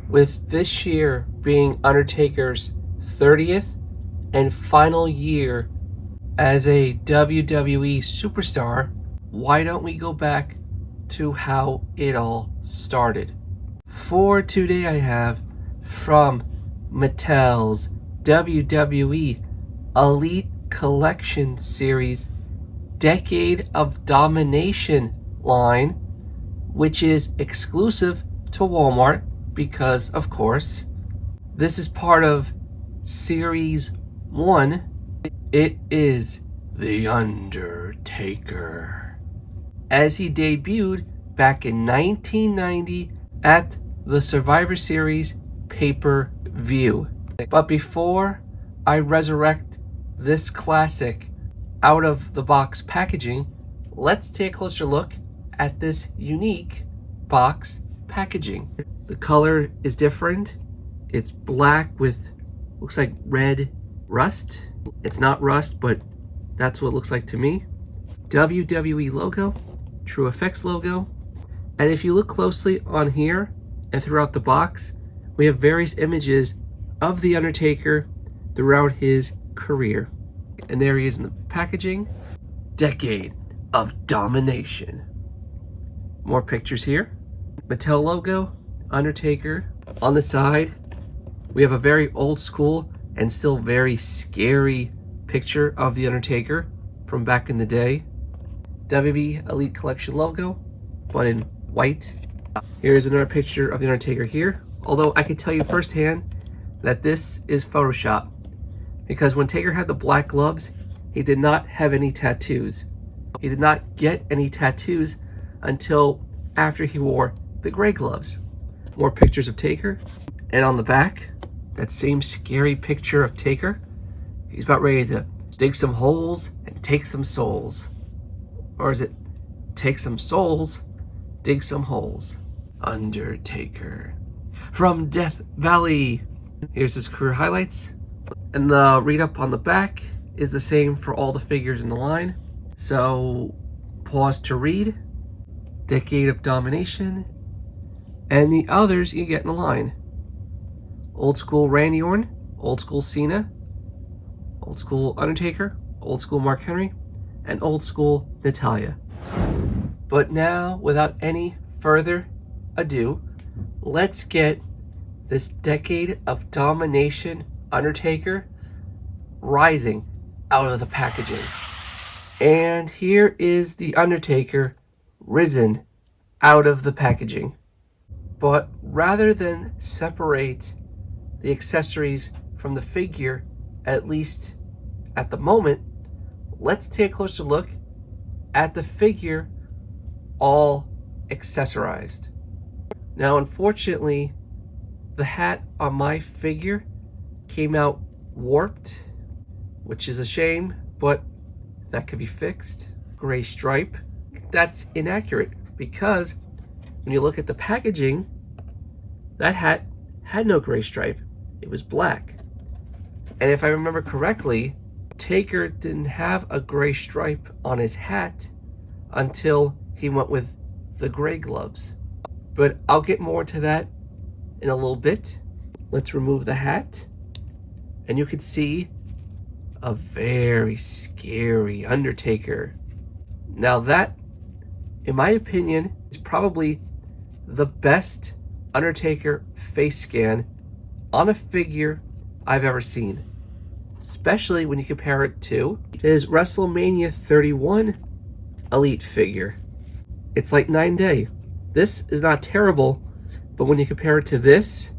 With this year being Undertaker's 30th and final year as a WWE superstar, why don't we go back to how it all started? For today I have from Mattel's WWE Elite Collection Series Decade of Domination line, which is exclusive to Walmart because, of course, this is part of Series 1. It is The Undertaker, as he debuted back in 1990 at the Survivor Series pay-per-view. But before I resurrect this classic out of the box packaging, let's take a closer look at this unique box packaging. The color is different. It's black with, looks like red rust. It's not rust, but that's what it looks like to me. WWE logo, True Effects logo. And if you look closely on here and throughout the box, we have various images of The Undertaker throughout his career. And there he is in the packaging. Decade of Domination. More pictures here. Mattel logo, Undertaker. On the side, we have a very old school and still very scary picture of The Undertaker from back in the day. WWE Elite Collection logo, but in white. Here's another picture of The Undertaker here. Although I can tell you firsthand that this is Photoshop, because when Taker had the black gloves, he did not have any tattoos. He did not get any tattoos until after he wore the gray gloves. More pictures of Taker. And on the back, that same scary picture of Taker. He's about ready to dig some holes and take some souls. Or is it take some souls, dig some holes? Undertaker. From Death Valley. Here's his career highlights. And the read-up on the back is the same for all the figures in the line. So, pause to read. Decade of Domination. And the others you get in the line. Old school Randy Orton, old school Cena, old school Undertaker, old school Mark Henry, and old school Natalya. But now, without any further ado, let's get this Decade of Domination Undertaker rising out of the packaging. And here is the Undertaker risen out of the packaging. But rather than separate the accessories from the figure, at least at the moment, let's take a closer look at the figure all accessorized. Now, unfortunately, the hat on my figure came out warped, which is a shame, but that could be fixed. Gray stripe. That's inaccurate because when you look at the packaging, that hat had no gray stripe. It was black. And if I remember correctly, Taker didn't have a gray stripe on his hat until he went with the gray gloves. But I'll get more to that in a little bit. Let's remove the hat. And you can see a very scary Undertaker. Now that, in my opinion, is probably the best Undertaker face scan on a figure I've ever seen. Especially when you compare it to his WrestleMania 31 Elite figure. It's like 9 day. This is not terrible, but when you compare it to this,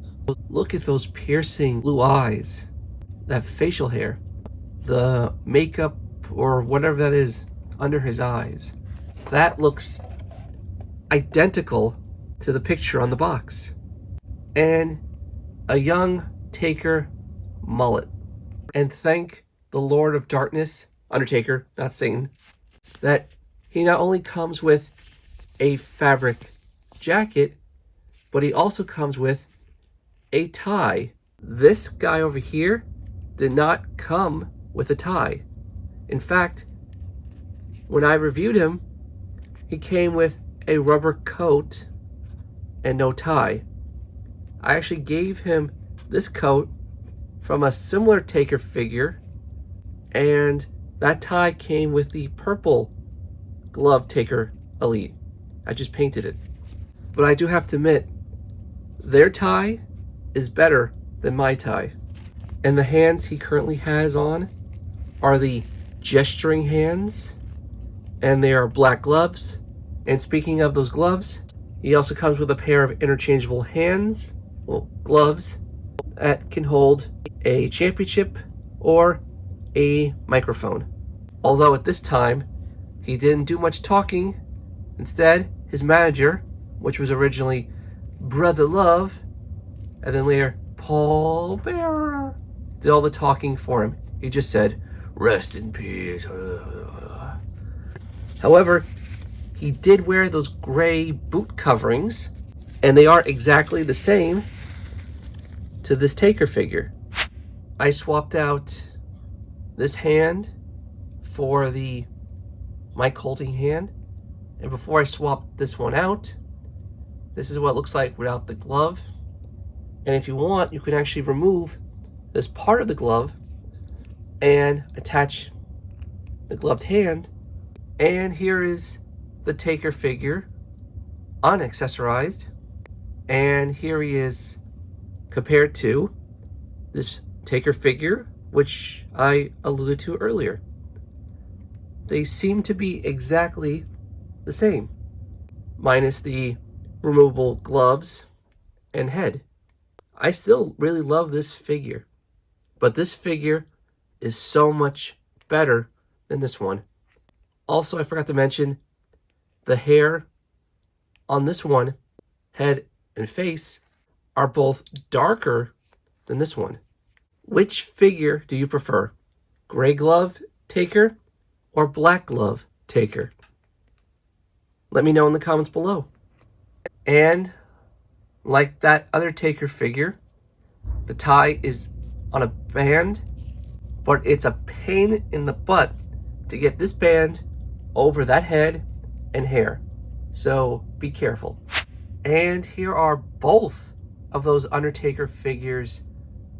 look at those piercing blue eyes, that facial hair, the makeup or whatever that is under his eyes. That looks identical to the picture on the box. And a young Taker mullet. And thank the Lord of Darkness, Undertaker, not Satan, that he not only comes with a fabric jacket, but he also comes with a tie. This guy over here did not come with a tie. In fact, when I reviewed him, he came with a rubber coat and no tie. I actually gave him this coat from a similar Taker figure, and that tie came with the purple glove Taker Elite. I just painted it. But I do have to admit, their tie is better than my tie. And the hands he currently has on are the gesturing hands, and they are black gloves. And speaking of those gloves, he also comes with a pair of interchangeable hands, well, gloves, that can hold a championship or a microphone. Although at this time, he didn't do much talking. Instead, his manager, which was originally Brother Love, and then later Paul Bearer, did all the talking for him. He just said, "Rest in peace." However, he did wear those gray boot coverings, and they are exactly the same to this Taker figure. I swapped out this hand for the mic holding hand, and before I swapped this one out, this is what it looks like without the glove. And if you want, you can actually remove this part of the glove and attach the gloved hand. And here is the Taker figure, unaccessorized. And here he is compared to this Taker figure, which I alluded to earlier. They seem to be exactly the same, minus the removable gloves and head. I still really love this figure, but this figure is so much better than this one. Also, I forgot to mention, the hair on this one, head and face, are both darker than this one. Which figure do you prefer? Gray glove Taker or black glove Taker? Let me know in the comments below. And like that other Taker figure, the tie is on a band, but it's a pain in the butt to get this band over that head and hair. So be careful. And here are both of those Undertaker figures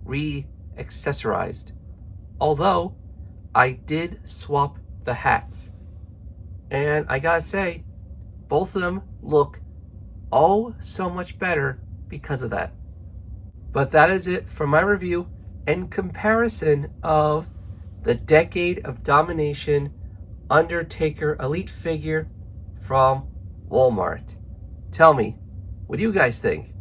re-accessorized. Although I did swap the hats. And I gotta say, both of them look oh so much better because of that. But that is it for my review and comparison of the Decade of Domination Undertaker Elite figure from Walmart. Tell me, what do you guys think?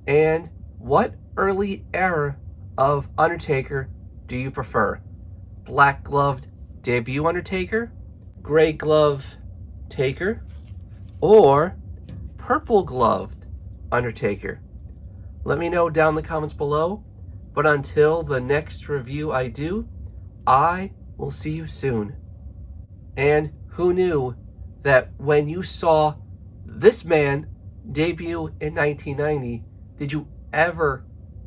And what early era of Undertaker do you prefer? Black gloved debut Undertaker, gray glove Taker, or purple gloved Undertaker? Let me know down in the comments below. But until the next review I do, I will see you soon. And who knew that when you saw this man debut in 1990, did you ever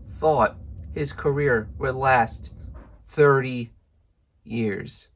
thought his career would last 30 years?